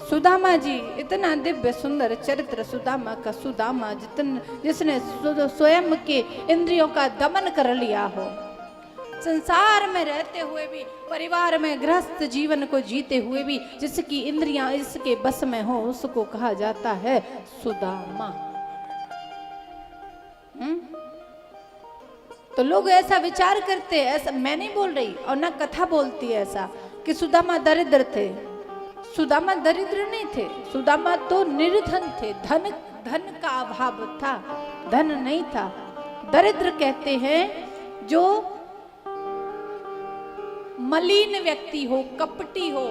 सुदामा जी इतना दिव्य सुंदर चरित्र सुदामा का, सुदामा जिसने स्वयं के इंद्रियों का दमन कर लिया हो, संसार में रहते हुए भी, परिवार में गृहस्थ जीवन को जीते हुए भी जिसकी इंद्रियां इसके बस में हो, उसको कहा जाता है सुदामा। तो लोग ऐसा विचार करते हैं, ऐसा मैं नहीं बोल रही और ना कथा बोलती है ऐसा कि सुदामा दरिद्र थे। सुदामा दरिद्र नहीं थे, सुदामा तो निर्धन थे, धन का अभाव था, धन नहीं था। दरिद्र कहते हैं जो मलिन व्यक्ति हो, कपटी हो।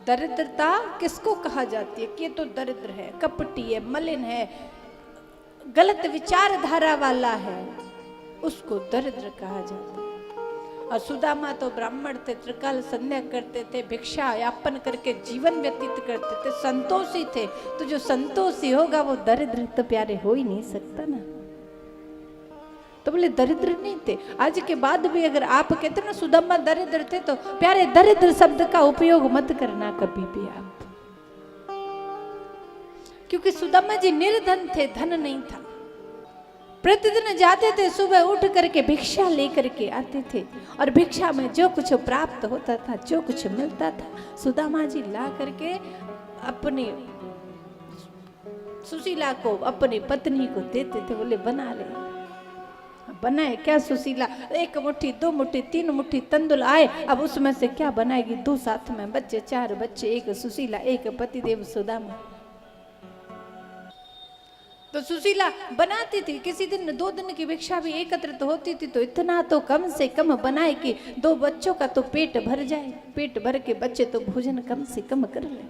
दरिद्रता किसको कहा जाती है कि ये तो दरिद्र है, कपटी है, मलिन है, गलत विचारधारा वाला है, उसको दरिद्र कहा जाता है। और सुदामा तो ब्राह्मण थे, त्रिकाल संध्या करते थे, भिक्षा यापन करके जीवन व्यतीत करते थे, संतोषी थे। तो जो संतोषी होगा वो दरिद्र तो प्यारे हो ही नहीं सकता ना। तो बोले दरिद्र नहीं थे। आज के बाद भी अगर आप कहते ना सुदामा दरिद्र थे, तो प्यारे दरिद्र शब्द का उपयोग मत करना कभी भी आप, क्योंकि सुदामा जी निर्धन थे, धन नहीं था। प्रतिदिन जाते थे, सुबह उठ करके भिक्षा लेकर के आते थे और भिक्षा में जो कुछ प्राप्त होता था, जो कुछ मिलता था, सुदामा जी ला करके अपनी सुशीला को, अपनी पत्नी को देते थे। बोले बना ले। बनाए क्या सुशीला? एक मुट्ठी, दो मुट्ठी, तीन मुट्ठी तंदुल आए, अब उसमें से क्या बनाएगी? दो साथ में बच्चे, चार बच्चे, एक सुशीला, एक पतिदेव सुदामा। तो सुशीला बनाती थी। किसी दिन 2 दिन की भिक्षा भी एकत्रित होती थी, तो इतना तो कम से कम बनाए कि 2 बच्चों का तो पेट भर जाए, पेट भर के बच्चे तो भोजन कम से कम कर ले।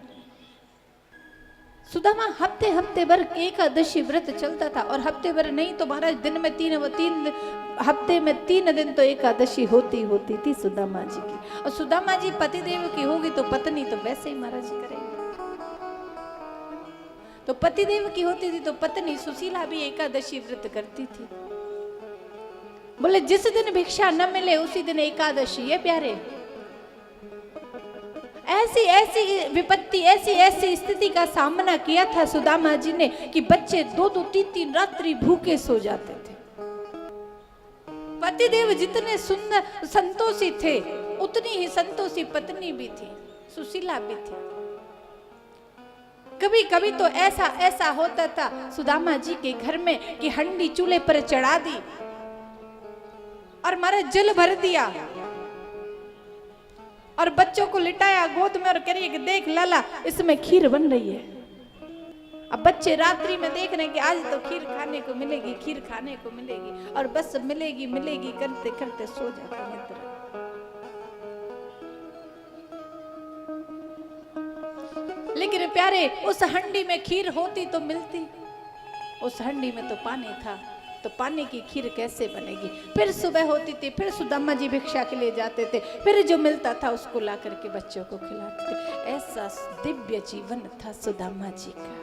सुदामा हफ्ते भर एकादशी व्रत चलता था, और हफ्ते भर नहीं तो महाराज दिन में 3 हफ्ते में 3 दिन तो एकादशी होती थी सुदामा जी की। और सुदामा जी पतिदेव की होगी तो पत्नी तो वैसे ही महाराज जी करेंगे। तो पतिदेव की होती थी तो पत्नी सुशीला भी एकादशी व्रत करती थी। बोले जिस दिन भिक्षा न मिले उसी दिन एकादशी है प्यारे। ऐसी विपत्ति, ऐसी स्थिति का सामना किया था सुदामा जी ने कि बच्चे 2-2, 3-3 रात्रि भूखे सो जाते थे। पतिदेव जितने सुंदर संतोषी थे, उतनी ही संतोषी पत्नी भी थी, सुशीला भी थी। कभी कभी तो ऐसा होता था सुदामा जी के घर में कि हंडी चूल्हे पर चढ़ा दी और मारा जल भर दिया और बच्चों को लिटाया गोद में और करिए कि देख लाला इसमें खीर बन रही है। अब बच्चे रात्रि में देख रहे हैं कि आज तो खीर खाने को मिलेगी, खीर खाने को मिलेगी, और बस मिलेगी करते करते सो जाते हैं। लेकिन प्यारे उस हंडी में खीर होती तो मिलती, उस हंडी में तो पानी था, तो पानी की खीर कैसे बनेगी? फिर सुबह होती थी, फिर सुदामा जी भिक्षा के लिए जाते थे, फिर जो मिलता था उसको ला करके बच्चों को खिलाते थे। ऐसा दिव्य जीवन था सुदामा जी का।